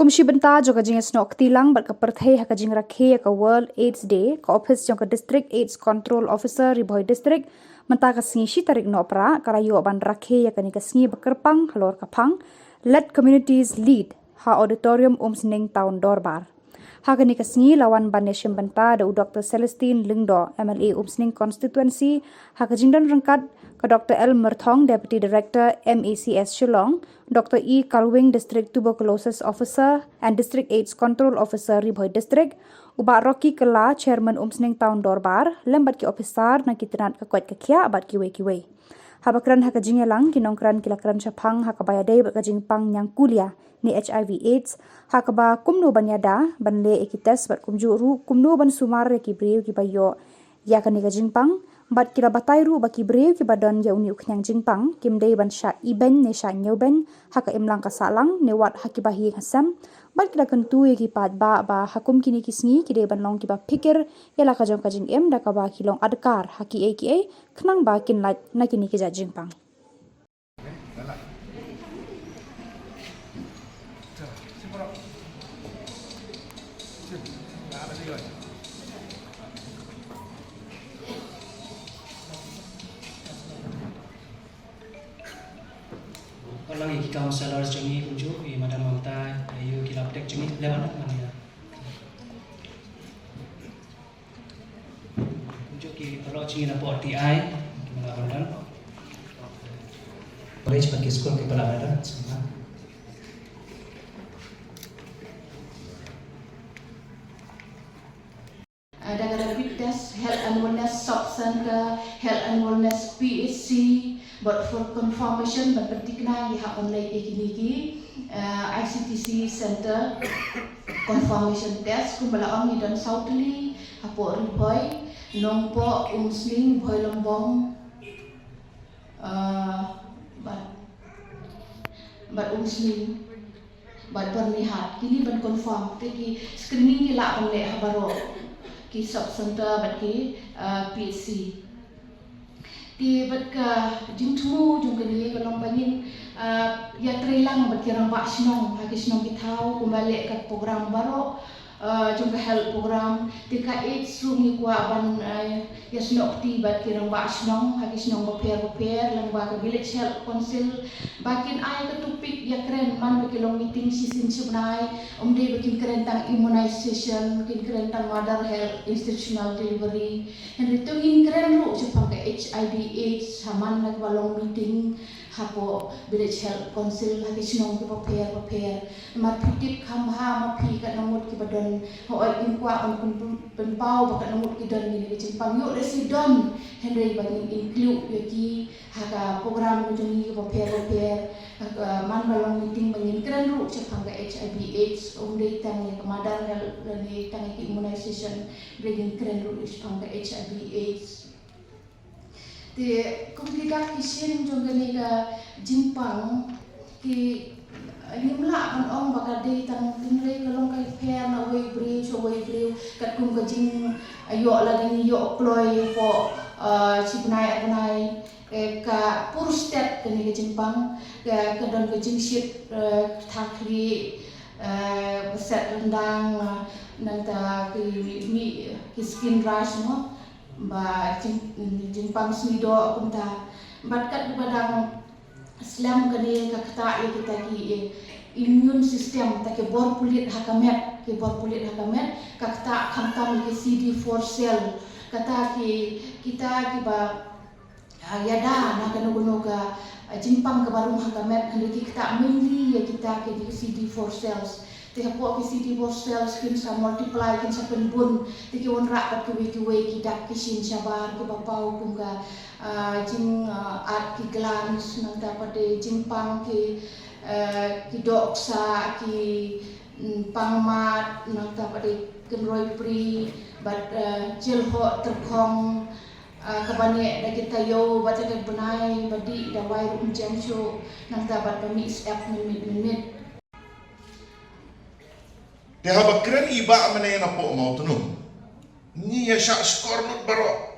Kumshi benta joka jing snok tilang bat ka perthai ha ka jing rakhe ka World AIDS Day ka office jong ka District AIDS Control Officer Riboy District menta ka singi shi tarik no pra karayo ban rakhe ya ka ni ka singi bakerpang halor ka phang let communities lead ha auditorium umsning town dorbar ha ka ni ka singi lawan ban nation benta da Dr. Celestine Lingdo MLA umsning constituency ha ka jingdan rangkat ka Dr. L. Merthong, Deputy Director, MACS Shillong, Dr. E. Kalwing, District Tuberculosis Officer and District AIDS Control Officer, Riboy District, Uba Rocky Kela, Chairman Umsning Town Dorbar, lembat ki officer na kitinat ka kwat kakia abat kiwe. Habakran haka jingelang, kinongkran kilakran syapang haka bayadai bat kajing pang nyang kuliah ni HIV AIDS, haka ba kumno banyada, banle ekites bat kumjuru, kumno ban sumar ki briu ki bayo, ya kani kajing pang, bat kira batai ru baki breu ki badan ya uni uknyang jingpang kim dei ban sha iben ne sha nyoben haka imlang ka salang ne wat haki bahi hasam bat kira kentu ye ki pat ba hakum kini kisngi ki dei ban long ki ba pikir yala ka jong ka jing em da ka ba ki long adkar haki aka knang ba kin lat na kini ki ja jingpang lagi kita masalah jangi unjuk madam mamta ayo kita update jangi lewan mana unjuk ki kalau jangi na pot TI mana bandan college bagi sekolah ke pelajaran semua dengan rapid test health and wellness sub center health and wellness PSC but for confirmation but pentingna ya online iki ICTC center confirmation test kumbala on dan Southly apo Riboy nongpo umsling boy lombong but umsling but bernihat kini ban confirm ki screening ki la on le habaro ki sub center but ki PSC di bat ka jingtu jung kini kalong bangin ya trailang bat kirang ba sinong hagi sinong kitau kumbali ka program baro jung ka health program tika AIDS sungi kwa ban ya sinok ti bat kirang ba sinong hagi sinong beper lang ba ka village health council bakin ay ka tupik ya keren man bakilong meeting season subnai umde bakin keren tang immunization bakin keren tang mother health institutional delivery and ritungin keren ru sepang ka HIV AIDS saman nagbalong meeting hapo village health council hagi sinong ki beper marpitip kamha mapi ka namut ki badan hoai inkwa on penpau bakat namut ki dan ni cimpang yuk resident henry bagi include yaki haga program ujung beper man balong meeting bangin keren ru sepang ka HIV AIDS umde tang ke madar dan tang ki immunization bringin keren ru sepang ka HIV AIDS di komplika kisin jong gani ka jimpang ki nimla kan ong bakade tang tinlay kalong kay pair na way brave kat kum ka jing ayo lagi yo ploy po sibnai agnai ka pur step kani ka jimpang ka don ka jing shit thakli beset rendang nang ta ki skin rash no ba jimpang smido kunta batkat badang Islam kani kakta kita ki immune system ta ke bor pulit hakamet kakta khamtam ki CD4 cell kata ki kita ki ba yada na kanu gono ka jimpang ka barum hakamet kani kita mainly ya kita ki CD4 cells te hapo ki CD4 cells kin sa multiply kin sa penbun te ki won rak ka kiwe ki dak ki sin sabar ki bapau kumga jing at ki glans nang dapat jimpang ki doksa ki pangmat nang dapat kenroi pri bat jilho terkong kabane da kita yo baca ke benai badi da wai jam show nang dapat mix app minit Dia haba keren iba mana yang apa mau tunu. Ni ya syak skor nut baro.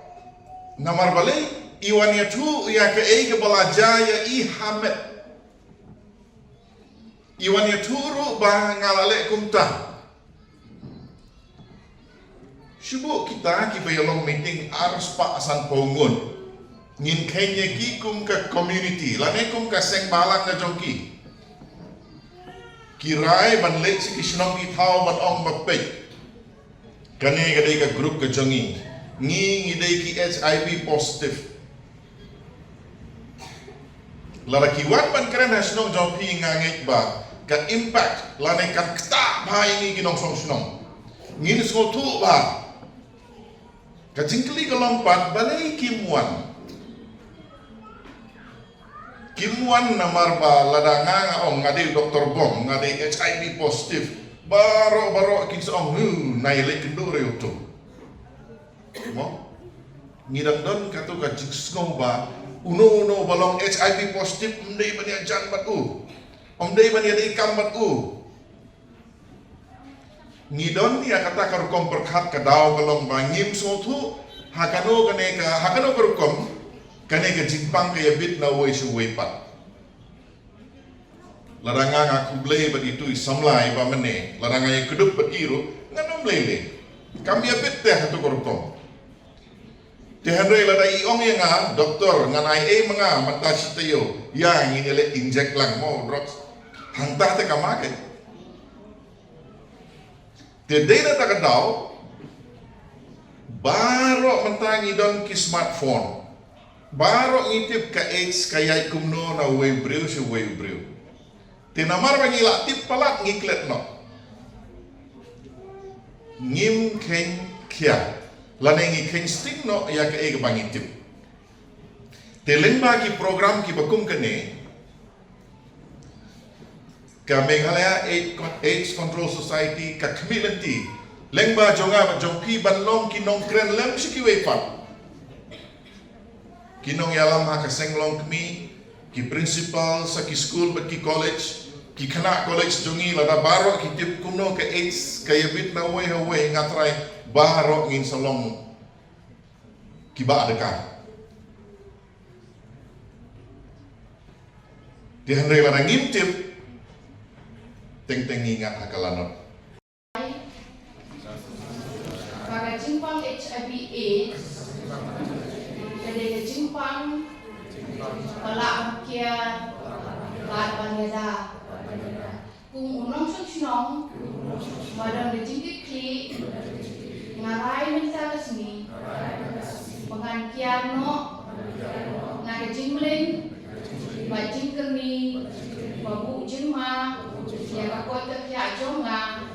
Namar balik iwan ya tu ya ke balaja ya i hamet. Iwan ya turu bah ngalale kumta. Syubuk kita bayalong meeting ars pak asan pongun. Ngin kenya ki kum ke community, lane kum ke seng balak na jongki. Kirai ban lek si kisnong ki thau ban ong bapet. Kane gadai ka grup ke jongi. Ngi ngidai ki HIV positive. Lara kiwan ban keren hasnong jongpi ngangit ba. Ka impact lane kan kta ba ini ginong song snong. Ngin sko tu ba. Ka jingkli ka lompat balai kimwan. Kimuan namar ba ladanga ong ngade doktor bom ngade HIV positif baro king song naile kendure uto mo ngidang don katu ka jiksno ba uno balong HIV positif mdei bani jan batu omdei bani ade kam batu ngidon ya kata karukom perkhat ka daw balong ba ngim sotu hakano karukom kane ka jingpang kaya bit na way su way pat. Laranga nga kublay bat itu isamlay ba mene. Laranga yang kedup bat iru nganom lele. Kami abit teh hatu korkom. Tehandre lada iong yang nga doktor nganai mga mantasi tayo. Yang ini le inject lang mo drugs. Hangtah te kamake. Te na takadaw baro mentangi don ki smartphone. Baro ngitip ka AIDS kaya kumno na webriw si webriw. Tinamar mangila tip palat ngiklet no. Ngim keng kia. Lane ngikeng sting no ya ka ega bangitip. Teleng bagi program ki bakum kene. Ka Meghalaya AIDS Control Society ka kmilanti. Lengba jonga jongpi banlong kinong kren lem sikiwe pat. Kinong yalam ha kaseng long kmi ki principal sa ki school bat ki college ki kana college jongi lada baro ki tip kumno ke AIDS kaya bit na way ngatray baro ngin salong ki ba adaka di handre lada ngintip teng ingat hakalanot para jimpang HIV AIDS kadang jimpang pala kia lat baneda kung unong sunong madam de jingkit kli ngarai minta kesini pengan kiano naga jingling bajing kerni babu jingma yang kakot kerja jonga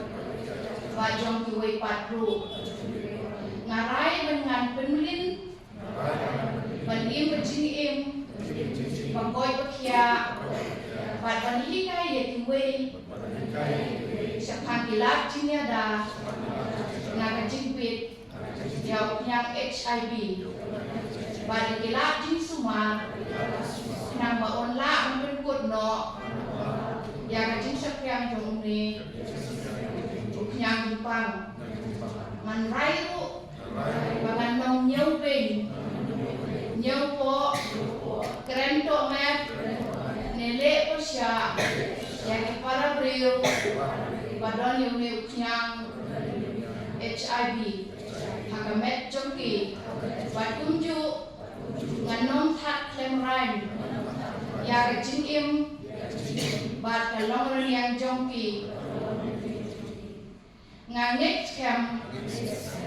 bajong kiwai patru ngarai dengan penulin Banim berjing pangkoi pakia bat banili kai ya timwe siapkan kilap cinya da naga jingpit yang HIV bat kilap jing semua nang ba onla men kut no yang jing siapkan jong ni yang jipang man rai tu bangan nong nyau pen nyau po keren to map nele po siya yang para brio badon yung nyang HIV hagamet jongki batunju nganom thak klem rain ya jing im bad kalong yang jongki ngangit kem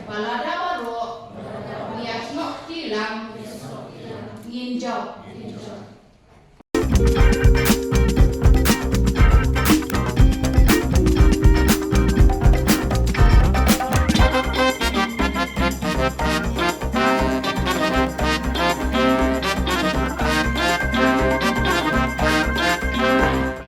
balada baro lias nok tilang nginjok